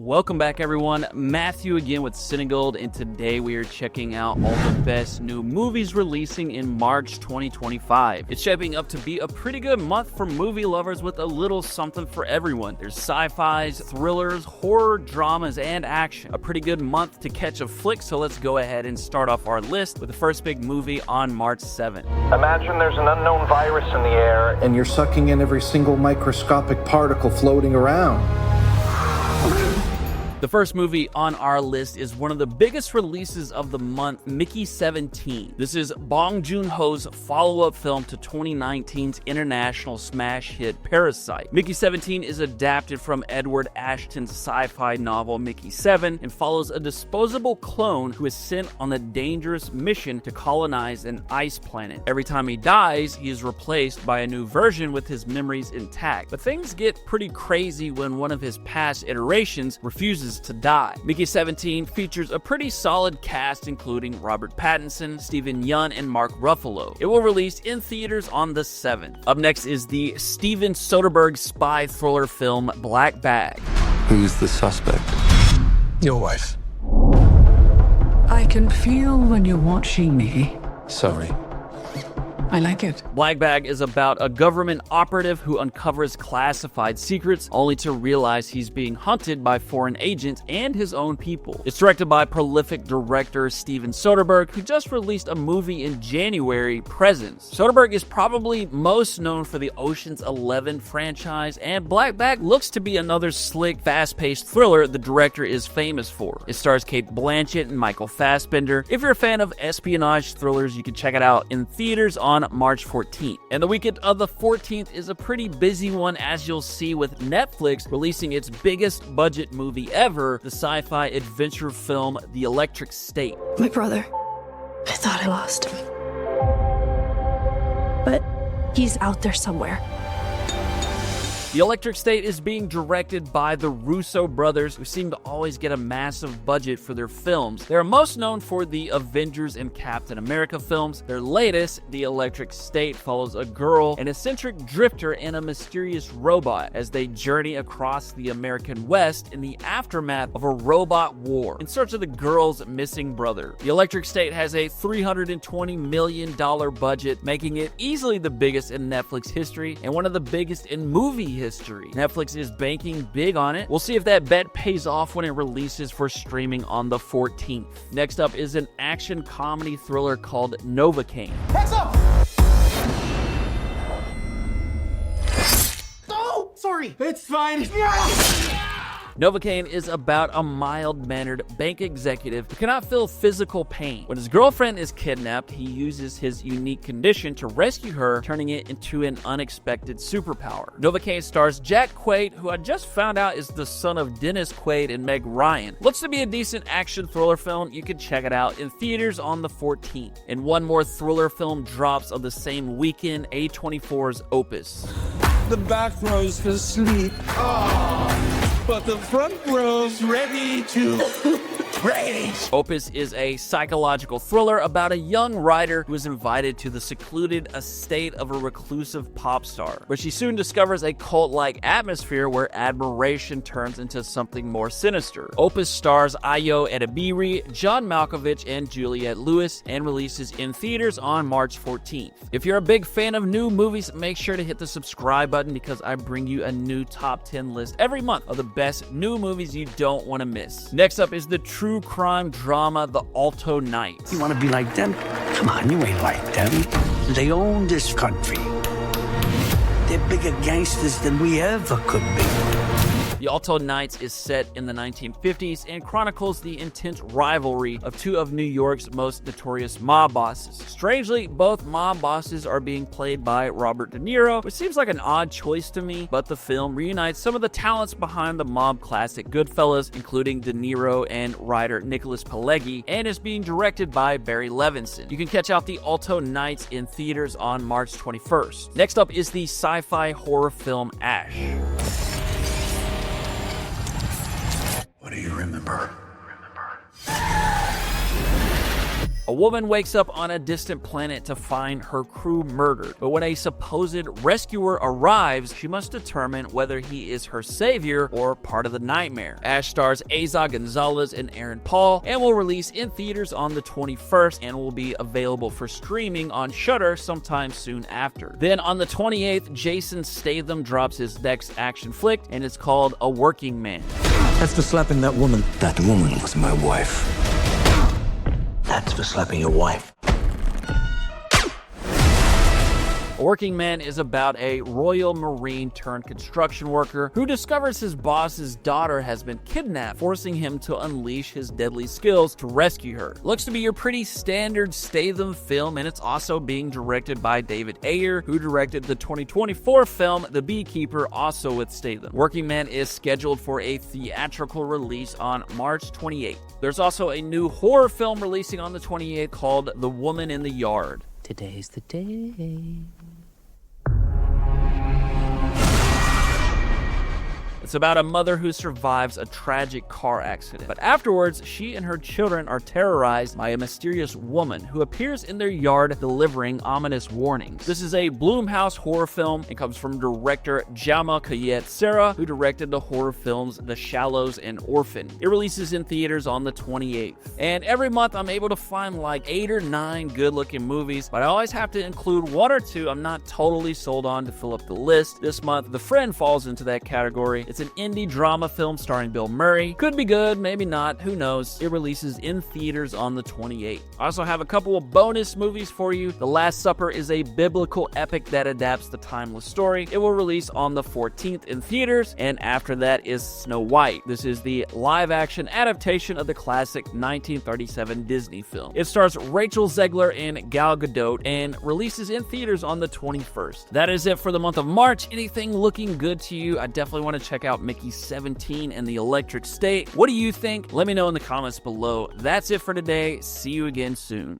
Welcome back, everyone. Matthew again with CineGold, and today we are checking out all the best new movies releasing in March 2025. It's shaping up to be a pretty good month for movie lovers with a little something for everyone. There's sci-fis, thrillers, horror, dramas, and action. A pretty good month to catch a flick, so let's go ahead and start off our list with the first big movie on March 7th. Imagine there's an unknown virus in the air, and you're sucking in every single microscopic particle floating around. The first movie on our list is one of the biggest releases of the month, Mickey 17. This is Bong Joon-ho's follow-up film to 2019's international smash hit Parasite. Mickey 17 is adapted from Edward Ashton's sci-fi novel Mickey 7 and follows a disposable clone who is sent on a dangerous mission to colonize an ice planet. Every time he dies, he is replaced by a new version with his memories intact. But things get pretty crazy when one of his past iterations refuses to die. Mickey 17 features a pretty solid cast including Robert Pattinson, Steven Yeun, and Mark Ruffalo. It will release in theaters on the 7th. Up next is the Steven Soderbergh spy thriller film Black Bag. Who's the suspect? Your wife. I can feel when you're watching me. Sorry. I like it. Black Bag is about a government operative who uncovers classified secrets only to realize he's being hunted by foreign agents and his own people. It's directed by prolific director Steven Soderbergh, who just released a movie in January, Presence. Soderbergh is probably most known for the Ocean's 11 franchise, and Black Bag looks to be another slick, fast-paced thriller the director is famous for. It stars Cate Blanchett and Michael Fassbender. If you're a fan of espionage thrillers, you can check it out in theaters on March 14th. And the weekend of the 14th is a pretty busy one, as you'll see, with Netflix releasing its biggest budget movie ever, the sci-fi adventure film The Electric State. My brother. I thought I lost him. But he's out there somewhere. The Electric State is being directed by the Russo brothers, who seem to always get a massive budget for their films. They are most known for the Avengers and Captain America films. Their latest, The Electric State, follows a girl, an eccentric drifter, and a mysterious robot as they journey across the American West in the aftermath of a robot war in search of the girl's missing brother. The Electric State has a $320 million budget, making it easily the biggest in Netflix history and one of the biggest in movie history. Netflix is banking big on it. We'll see if that bet pays off when it releases for streaming on the 14th. Next up is an action comedy thriller called Novocaine. Heads up! Oh, sorry. It's fine. Novocaine is about a mild-mannered bank executive who cannot feel physical pain. When his girlfriend is kidnapped, he uses his unique condition to rescue her, turning it into an unexpected superpower. Novocaine stars Jack Quaid, who I just found out is the son of Dennis Quaid and Meg Ryan. Looks to be a decent action thriller film. You can check it out in theaters on the 14th. And one more thriller film drops on the same weekend, A24's Opus. The back row's asleep. But the front row's ready to rage. Opus is a psychological thriller about a young writer who is invited to the secluded estate of a reclusive pop star, but she soon discovers a cult-like atmosphere where admiration turns into something more sinister. Opus stars Ayo Edebiri, John Malkovich, and Juliette Lewis, and releases in theaters on March 14th. If you're a big fan of new movies, make sure to hit the subscribe button, because I bring you a new top 10 list every month of the best new movies you don't want to miss. Next up is the true crime drama The Alto Knights. You want to be like them? Come on, you ain't like them. They own this country. They're bigger gangsters than we ever could be. The Alto Knights is set in the 1950s and chronicles the intense rivalry of two of New York's most notorious mob bosses. Strangely, both mob bosses are being played by Robert De Niro, which seems like an odd choice to me, but the film reunites some of the talents behind the mob classic Goodfellas, including De Niro and writer Nicholas Pileggi, and is being directed by Barry Levinson. You can catch out The Alto Knights in theaters on March 21st. Next up is the sci-fi horror film Ash. What do you remember? A woman wakes up on a distant planet to find her crew murdered, but when a supposed rescuer arrives, she must determine whether he is her savior or part of the nightmare. Ash stars Eiza Gonzalez and Aaron Paul, and will release in theaters on the 21st and will be available for streaming on Shudder sometime soon after. Then on the 28th, Jason Statham drops his next action flick, and it's called A Working Man. That's for slapping that woman. That woman was my wife. That's for slapping your wife. A Working Man is about a Royal Marine turned construction worker who discovers his boss's daughter has been kidnapped, forcing him to unleash his deadly skills to rescue her. Looks to be your pretty standard Statham film, and it's also being directed by David Ayer, who directed the 2024 film The Beekeeper, also with Statham. Working Man is scheduled for a theatrical release on March 28th. There's also a new horror film releasing on the 28th called The Woman in the Yard. Today's the day. It's about a mother who survives a tragic car accident, but afterwards, she and her children are terrorized by a mysterious woman who appears in their yard delivering ominous warnings. This is a Blumhouse horror film and comes from director Jaume Collet-Serra, who directed the horror films The Shallows and Orphan. It releases in theaters on the 28th. And every month, I'm able to find like 8 or 9 good-looking movies, but I always have to include 1 or 2 I'm not totally sold on to fill up the list. This month, The Friend falls into that category. It's an indie drama film starring Bill Murray. Could be good, maybe not, who knows. It releases in theaters on the 28th. I also have a couple of bonus movies for you. The Last Supper is a biblical epic that adapts the timeless story. It will release on the 14th in theaters, and after that is Snow White. This is the live-action adaptation of the classic 1937 Disney film. It stars Rachel Zegler and Gal Gadot and releases in theaters on the 21st. That is it for the month of March. Anything looking good to you? I definitely want to check out Mickey 17 and the Electric State. What do you think? Let me know in the comments below. That's it for today. See you again soon.